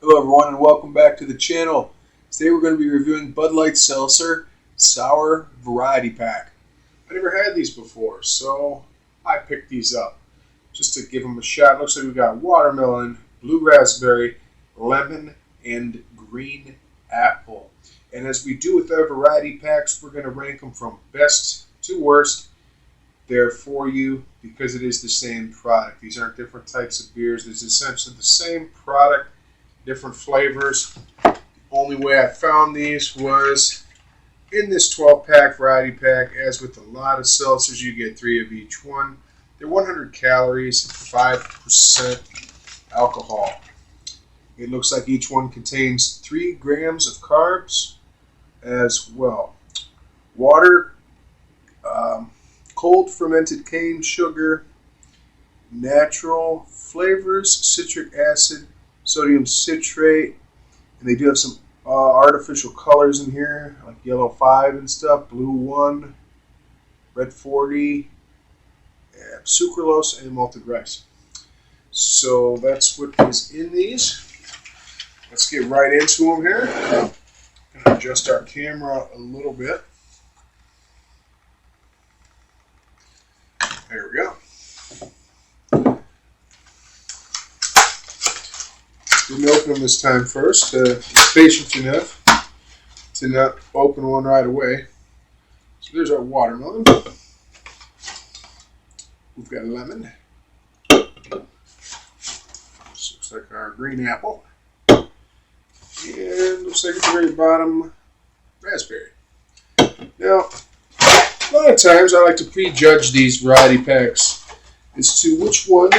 Hello everyone and welcome back to the channel. Today we're going to be reviewing Bud Light Seltzer Sour Variety Pack. I never had these before, so I picked these up just to give them a shot. Looks like we got watermelon, blue raspberry, lemon, and green apple. And as we do with our variety packs, we're going to rank them from best to worst. There for you because it is the same product. These aren't different types of beers. It's essentially the same product, different flavors. The only way I found these was in this 12-pack variety pack. As with a lot of seltzers, you get 3 of each one. They're 100 calories, 5% alcohol. It looks like each one contains 3 grams of carbs as well. Water, cold fermented cane sugar, natural flavors, citric acid, sodium citrate, and they do have some artificial colors in here, like yellow 5 and stuff, blue 1, red 40, and sucralose, and malted rice. So that's what is in these. Let's get right into them here. I'm going to adjust our camera a little bit. There we go. Didn't open them this time first. Patient enough to not open one right away. So there's our watermelon. We've got lemon. This looks like our green apple. And looks like at the very bottom, raspberry. Now, a lot of times I like to prejudge these variety packs as to which one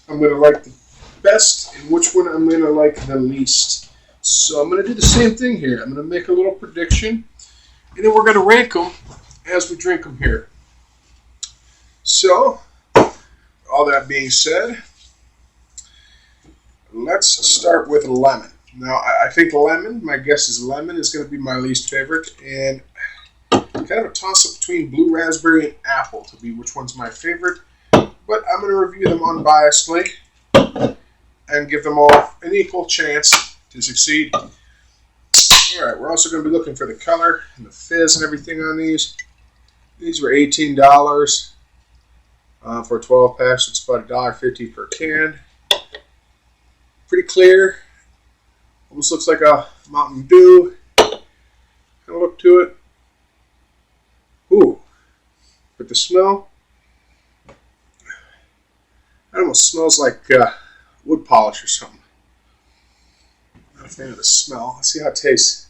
I'm going to like the best and which one I'm going to like the least. So I'm going to do the same thing here. I'm going to make a little prediction, and then we're going to rank them as we drink them here. So, all that being said, let's start with lemon. Now, I think lemon, my guess is lemon is going to be my least favorite, and kind of a toss-up between blue raspberry and apple to be which one's my favorite. But I'm going to review them unbiasedly and give them all an equal chance to succeed. Alright, we're also going to be looking for the color and the fizz and everything on these. These were $18 for a 12-pack, so it's about $1.50 per can. Pretty clear. Almost looks like a Mountain Dew kind of look to it. Ooh, but the smell, it almost smells like wood polish or something. I'm not a fan of the smell. Let's see how it tastes.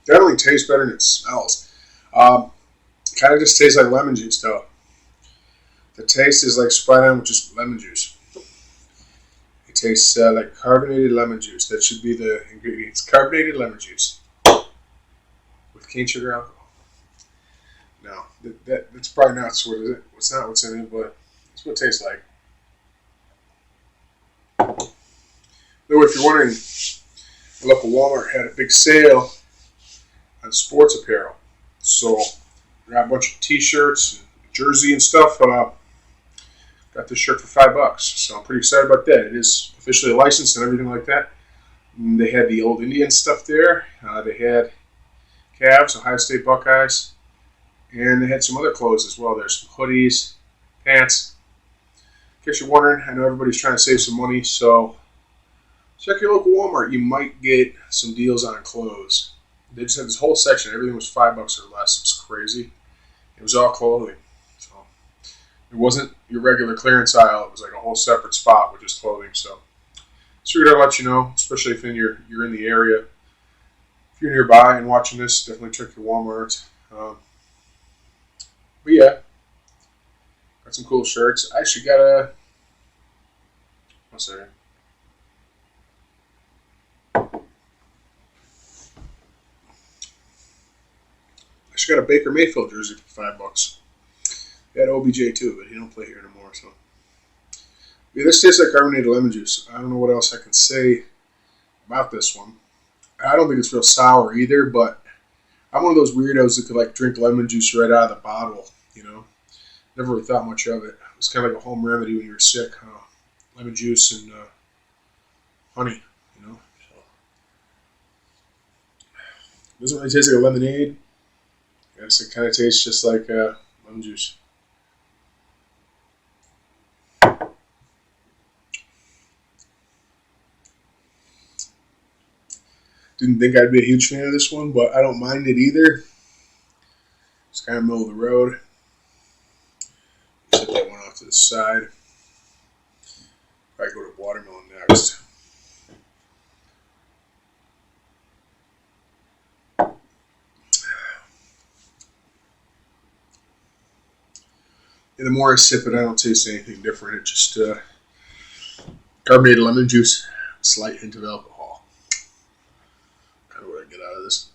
Definitely tastes better than it smells. Kind of just tastes like lemon juice though. The taste is like Sprite on with just lemon juice. It tastes like carbonated lemon juice. That should be the ingredients. Carbonated lemon juice with cane sugar alcohol. No, that's probably not what is it. It's not what's in it, but it's what it tastes like. Though, if you're wondering, the local Walmart had a big sale on sports apparel. So, I got a bunch of T-shirts, and jersey, and stuff. Got this shirt for $5, so I'm pretty excited about that. It is officially licensed and everything like that. And they had the old Indian stuff there. They had Cavs, Ohio State Buckeyes. And they had some other clothes as well. There's some hoodies, pants. In case you're wondering, I know everybody's trying to save some money, so check your local Walmart. You might get some deals on clothes. They just had this whole section. Everything was $5 or less. It was crazy. It was all clothing. So it wasn't your regular clearance aisle. It was like a whole separate spot with just clothing. So figured I'd let you know, especially if you're in the area. If you're nearby and watching this, definitely check your Walmart. But yeah, got some cool shirts. I actually got a, one second. I actually got a Baker Mayfield jersey for $5. They had OBJ too, but he don't play here anymore. So yeah, this tastes like carbonated lemon juice. I don't know what else I can say about this one. I don't think it's real sour either, but I'm one of those weirdos that could like drink lemon juice right out of the bottle, you know. Never really thought much of it. It's kind of like a home remedy when you're sick. Lemon juice and honey, you know. So, it doesn't really taste like a lemonade. I guess it kind of tastes just like lemon juice. Didn't think I'd be a huge fan of this one, but I don't mind it either. It's kind of middle of the road. Set that one off to the side. Probably go to watermelon next. And the more I sip it, I don't taste anything different. It's just carbonated lemon juice, a slight hint of alcohol. Kind of what I get out of this.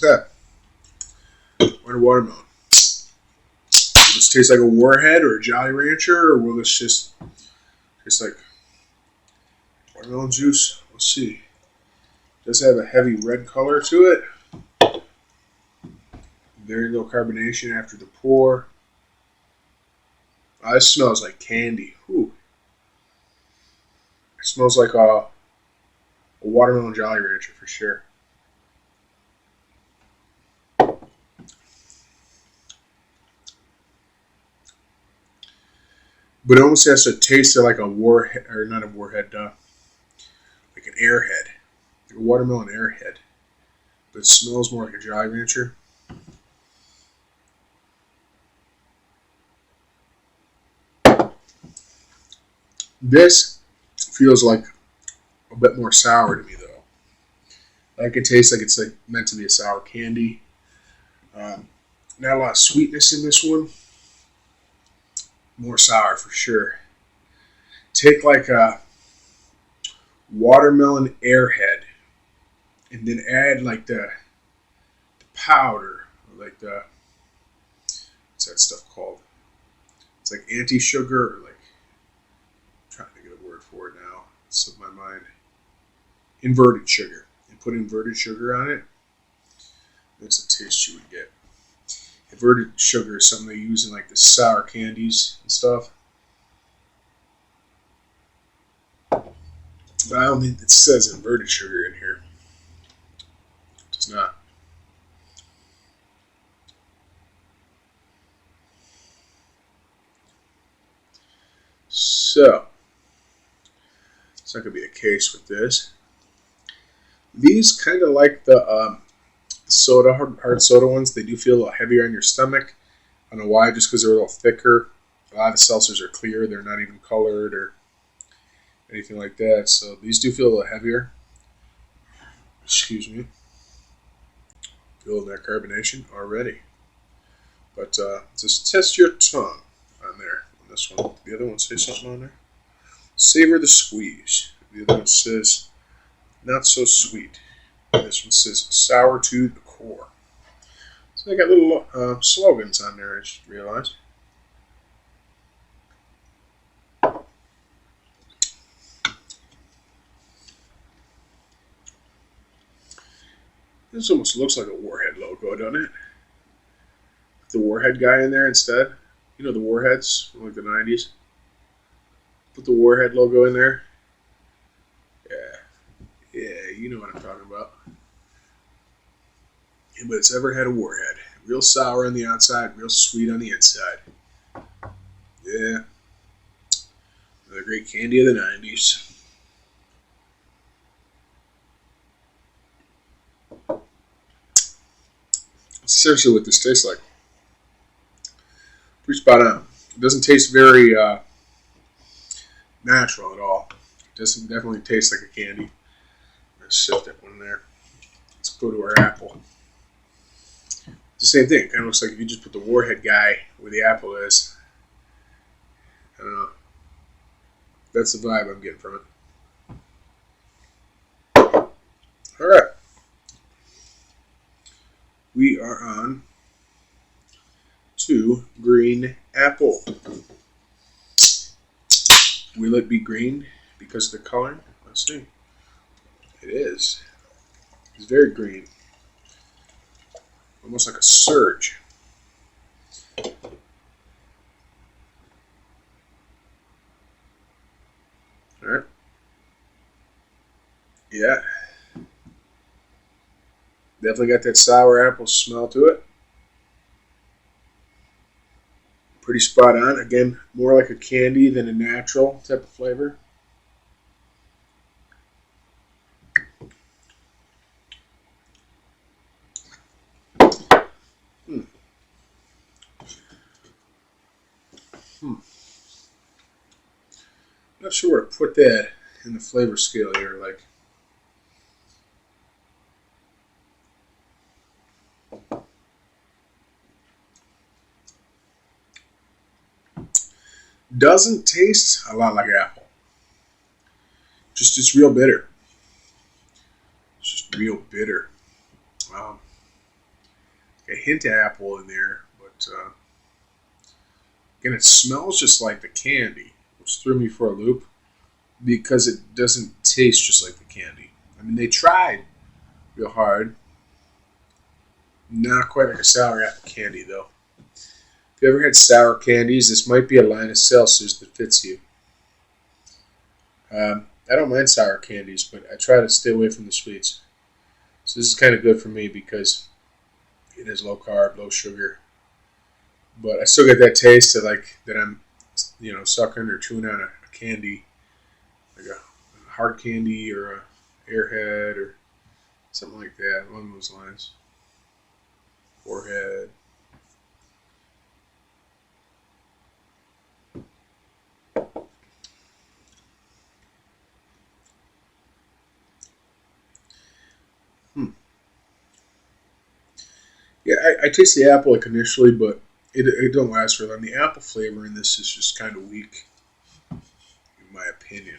Okay. Winter watermelon. Will this taste like a Warhead or a Jolly Rancher, or will this just taste like watermelon juice? Let's see. It does have a heavy red color to it. Very little carbonation after the pour. This smells like candy. Ooh. It smells like a watermelon Jolly Rancher for sure. But it almost has to taste like a Warhead, or not a Warhead, like an Airhead. Like a watermelon Airhead. But it smells more like a Jolly Rancher. This feels like a bit more sour to me, though. Like it tastes like it's like meant to be a sour candy. Not a lot of sweetness in this one. More sour for sure. Take like a watermelon Airhead and then add like the powder, like the, what's that stuff called? It's like anti-sugar, or like, I'm trying to get a word for it now. It slipped my mind. Inverted sugar. And put inverted sugar on it. That's the taste you would get. Inverted sugar is something they use in like the sour candies and stuff. But I don't think it says inverted sugar in here. It does not. So, it's not going to be a case with this. These kind of like the soda, hard soda ones. They do feel a little heavier on your stomach. I don't know why, just because they're a little thicker. A lot of the seltzers are clear. They're not even colored or anything like that. So these do feel a little heavier. Excuse me. Feel that carbonation already. But just test your tongue on there. On this one. The other one says something on there. Savor the squeeze. The other one says not so sweet. And this one says sour to the core. So they got little slogans on there, I just realized. This almost looks like a Warhead logo, doesn't it? The Warhead guy in there instead. You know the Warheads from like the 90s? Put the Warhead logo in there. Yeah, you know what I'm talking about. Yeah, but it's ever had a Warhead. Real sour on the outside, real sweet on the inside. Yeah. Another great candy of the 90s. That's essentially what this tastes like. Pretty spot on. It doesn't taste very natural at all. It doesn't definitely taste like a candy. Shift that one there. Let's go to our apple. It's the same thing. It kind of looks like if you just put the Warhead guy where the apple is. I don't know. That's the vibe I'm getting from it. Alright. We are on to green apple. Will it be green because of the color? Let's see. It is. It's very green. almost like a surge. All right. Yeah. Definitely got that sour apple smell to it. Pretty spot on. Again, more like a candy than a natural type of flavor. Hmm. Not sure where to put that in the flavor scale here. Like, doesn't taste a lot like apple. Just it's real bitter. It's just real bitter. A hint of apple in there, but again, it smells just like the candy, which threw me for a loop because it doesn't taste just like the candy. I mean, they tried real hard. Not quite like a sour apple candy, though. If you ever had sour candies, this might be a line of seltzers that fits you. I don't mind sour candies, but I try to stay away from the sweets. So this is kind of good for me because it is low carb, low sugar, but I still get that taste of like that I'm, sucking or chewing on a candy, like a hard candy or a Airhead or something like that along those lines. Forehead. Yeah, I taste the apple like initially, but it don't last very long. The apple flavor in this is just kind of weak, in my opinion.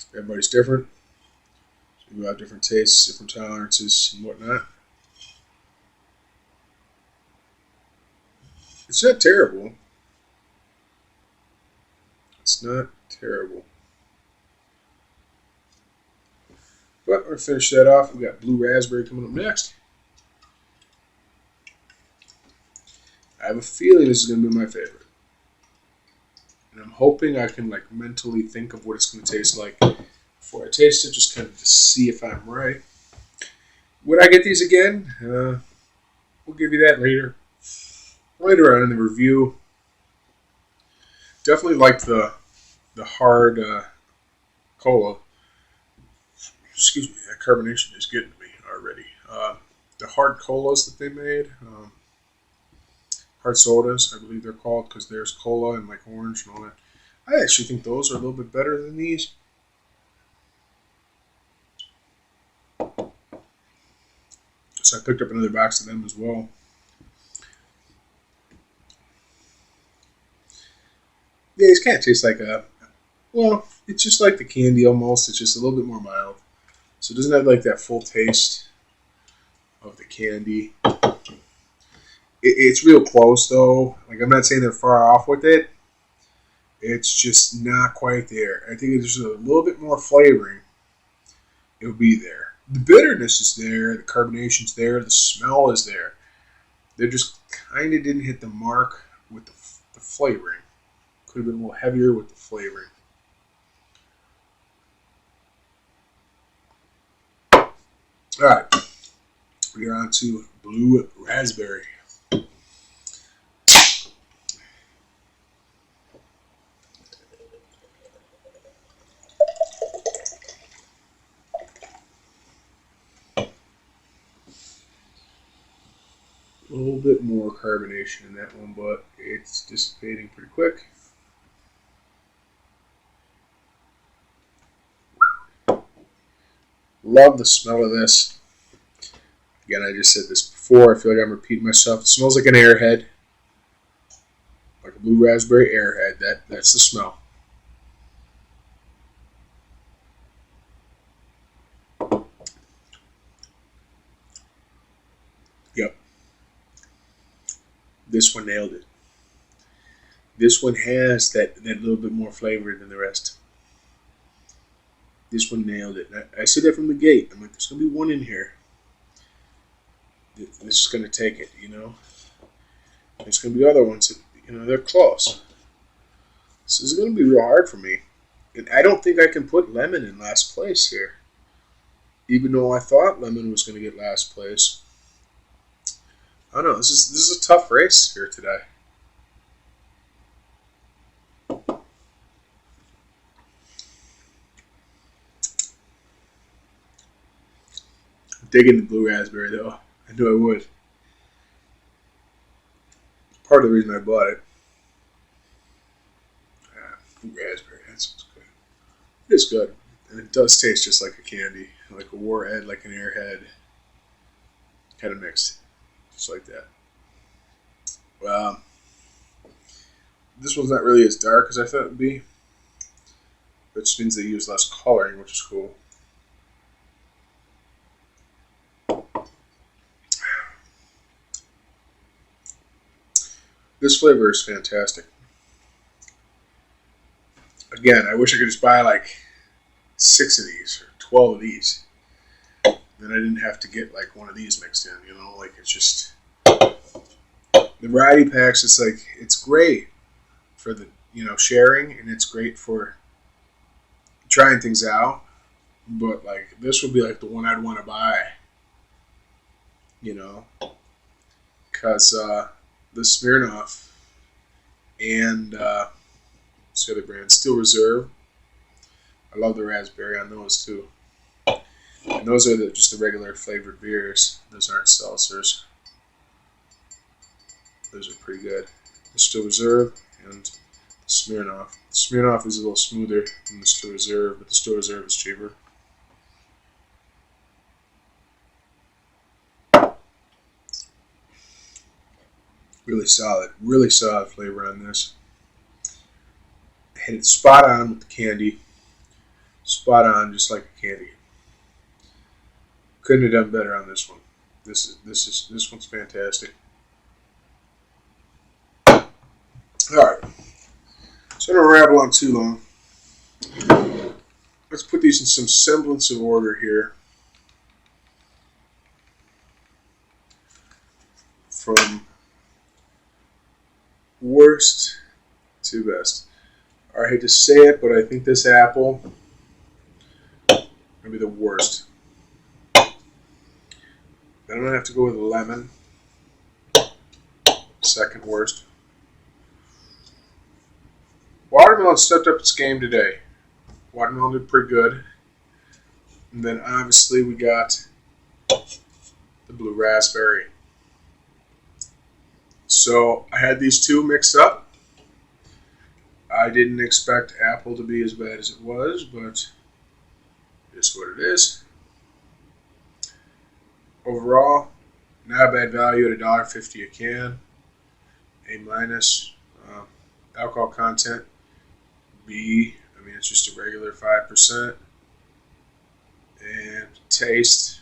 Everybody's different. So you have different tastes, different tolerances, and whatnot. It's not terrible. It's not terrible. But we're going to finish that off. We got blue raspberry coming up next. I have a feeling this is going to be my favorite. And I'm hoping I can like mentally think of what it's going to taste like before I taste it, just kind of to see if I'm right. Would I get these again? We'll give you that later on in the review. Definitely like the hard cola. Excuse me, that carbonation is getting to me already. The hard colas that they made, hard sodas, I believe they're called, because there's cola and like orange and all that. I actually think those are a little bit better than these. So I picked up another box of them as well. Yeah, these kind of taste like it's just like the candy almost. It's just a little bit more mild. So it doesn't have like that full taste of the candy. It's real close though. Like I'm not saying they're far off with it. It's just not quite there. I think there's a little bit more flavoring. It'll be there. The bitterness is there. The carbonation's there. The smell is there. They just kind of didn't hit the mark with the flavoring. Could have been a little heavier with the flavoring. All right, we're on to blue raspberry. A little bit more carbonation in that one, but it's dissipating pretty quick. Love the smell of this. Again, I just said this before. I feel like I'm repeating myself. It smells like an Airhead, like a blue raspberry Airhead. That's the smell. Yep. This one nailed it. This one has that little bit more flavor than the rest. This one nailed it. I said that from the gate. I'm like, there's going to be one in here this is going to take it, you know. There's going to be other ones that, you know, they're close. This is going to be real hard for me. And I don't think I can put lemon in last place here. Even though I thought lemon was going to get last place. I don't know. This is a tough race here today. I'm digging the blue raspberry though. I knew I would. Part of the reason I bought it. Blue raspberry, that sounds good. It is good. And it does taste just like a candy. Like a warhead, like an airhead. Kind of mixed. Just like that. Well, this one's not really as dark as I thought it would be. Which means they use less coloring, which is cool. This flavor is fantastic. Again, I wish I could just buy like 6 of these or 12 of these. Then I didn't have to get like one of these mixed in, you know, like it's just the variety packs. It's like, it's great for the, you know, sharing, and it's great for trying things out. But like this would be like the one I'd want to buy, you know, because the Smirnoff and what's the other brand? Steel Reserve. I love the raspberry on those too. And those are just the regular flavored beers. Those aren't seltzers. Those are pretty good. The Steel Reserve and the Smirnoff. The Smirnoff is a little smoother than the Steel Reserve, but the Steel Reserve is cheaper. Really solid flavor on this. Hit it spot on with the candy. Spot on, just like a candy. Couldn't have done better on this one. This one's fantastic. All right, so I don't ramble on too long. Let's put these in some semblance of order here. From worst to best. I hate to say it, but I think this apple gonna be the worst. Then I'm gonna have to go with lemon. Second worst. Watermelon stepped up its game today. Watermelon did pretty good. And then obviously we got the blue raspberry. So I had these two mixed up. I didn't expect apple to be as bad as it was, but it's what it is. Overall, not a bad value at $1.50 a can. A minus. Alcohol content, B. I mean, it's just a regular 5%. And taste,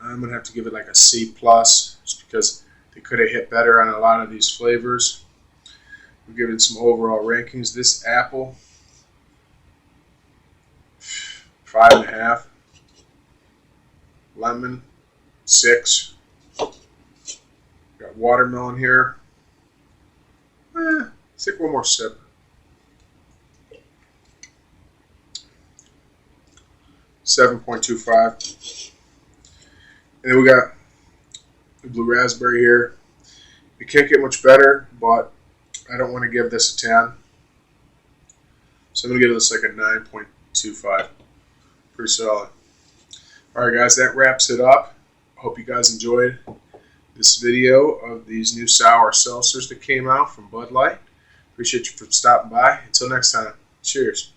I'm gonna have to give it like a C plus, just because they could have hit better on a lot of these flavors. We're giving some overall rankings. This apple, 5.5. Lemon, 6. Got watermelon here. Let's take one more sip. 7.25. And then we got the blue raspberry here. It can't get much better, but I don't want to give this a 10. So I'm going to give this like a 9.25. Pretty solid. Alright guys, that wraps it up. Hope you guys enjoyed this video of these new sour seltzers that came out from Bud Light. Appreciate you for stopping by. Until next time, cheers.